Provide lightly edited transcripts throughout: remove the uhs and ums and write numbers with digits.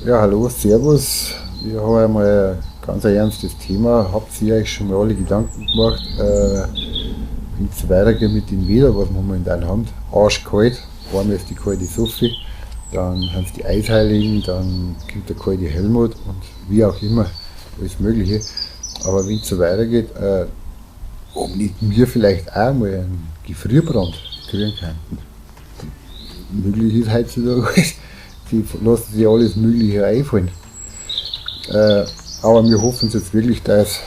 Ja, hallo, servus. Wir haben einmal ein ganz ernstes Thema. Habt ihr euch schon mal alle Gedanken gemacht, wie es weitergeht mit dem Wetter, was wir momentan haben? Arschkalt, einmal ist die kalte Sophie, dann haben sie die Eisheiligen, dann kommt der kalte Helmut und wie auch immer, alles Mögliche. Aber wenn es so weitergeht, ob nicht wir vielleicht auch mal einen Gefrierbrand kriegen könnten. Möglich ist heutzutage alles. Die lassen sich alles Mögliche einfallen. Aber wir hoffen jetzt wirklich, dass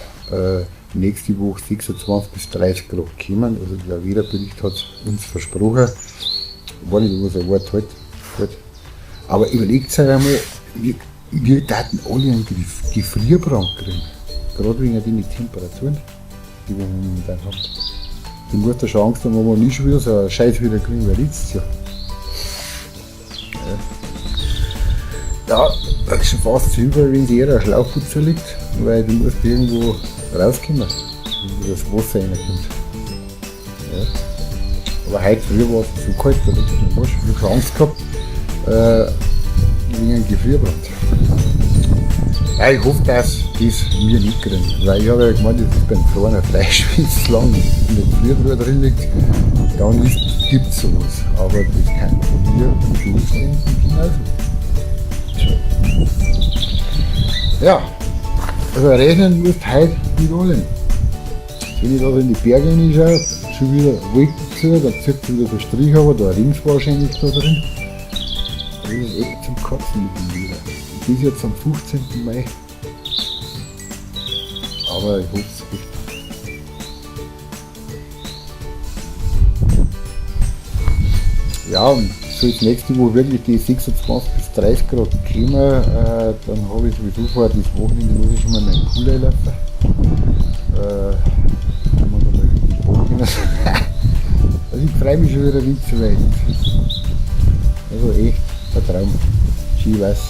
nächste Woche 26 bis 30 Grad kommen. Also der Wetterbericht hat uns versprochen. War nicht, was er Wort halt. Aber überlegt euch einmal, wir taten alle einen Gefrierbrand kriegen. Gerade wegen den Temperaturen, die wir momentan haben. Du musst da schon Angst haben, wenn wir nicht schon wieder so einen Scheiß wieder kriegen, weil letztes Jahr. Ja, das ist schon fast zu übel, wenn sich jeder ein Schlauchputzer liegt, weil du musst irgendwo rauskommen, wo das Wasser reinkommt. Ja. Aber heute früher war es so kalt, da habe ich schon Angst gehabt, wegen einem Gefrierbrand. Ja, ich hoffe, dass das wir nicht kriegen, weil ich habe ja gemeint, das ist beim kleinen Fleisch, wenn es lang in der Gefriertruhe drin liegt, dann gibt es sowas. Aber das kann von mir unter Umständen genauso. Ja, also rechnen musst heute mit allem. Wenn ich da in die Berge reinschaue, schon wieder Wolken zu, dann zieht es wieder der Strich, aber da regnet es wahrscheinlich da drin. Das ist echt zum Kotzen mit dem Wetter. Das ist jetzt am 15. Mai. Aber ich hoffe es echt. Ja, und soll es nächste Woche wirklich die 26 bis 30 Grad kommen, dann habe ich sowieso vor, das Wochenende muss ich schon mal meinen Pool einlaufen. Kann man da mal richtig hochgehen. Also ich freue mich schon wieder nicht so weit. Also echt ein Traum. Skiweiß.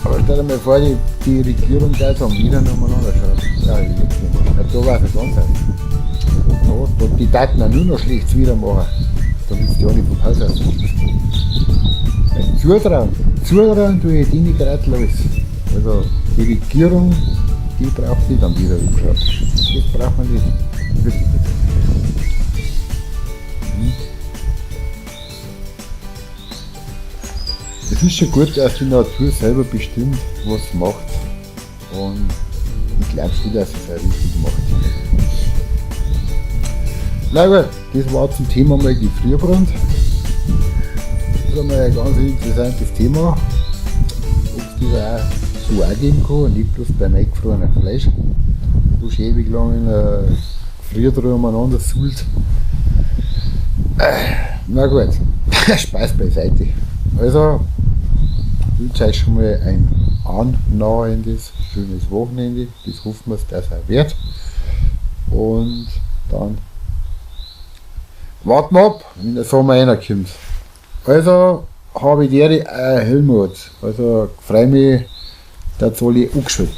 Aber stell dir mal vor, die Regierung da jetzt am wieder nochmal anschaut. Ja, ich nicht. Ja, da war es ganz einfach. Ja, die Daten auch nur noch schlecht wieder machen, damit sie alle vom Haus aus sind. Zutrauen tue ich denen gerade los. Also die Regierung, die braucht die dann wieder umschauen. Das braucht man nicht. Wirklich nicht. Es ist schon gut, dass die Natur selber bestimmt, was sie macht. Und ich glaube schon, dass sie es auch richtig macht. Na gut, das war zum Thema mal Gefrierbrand. Das ist einmal ein ganz interessantes Thema. Ob es das auch so auch geben kann und nicht bloß beim eingefrorenen Fleisch, wo schon ewig lang in einer Gefriertruhe umeinander suhlt. Na gut, Spaß beiseite. Also, ich wünsche euch schon mal ein annahendes, schönes Wochenende. Das hoffen wir, dass es auch wird. Und dann warten wir ab, wenn der Sommer reinkommt. Also habe ich dir Helmut. Also freue mich, dass alle angeschaltet.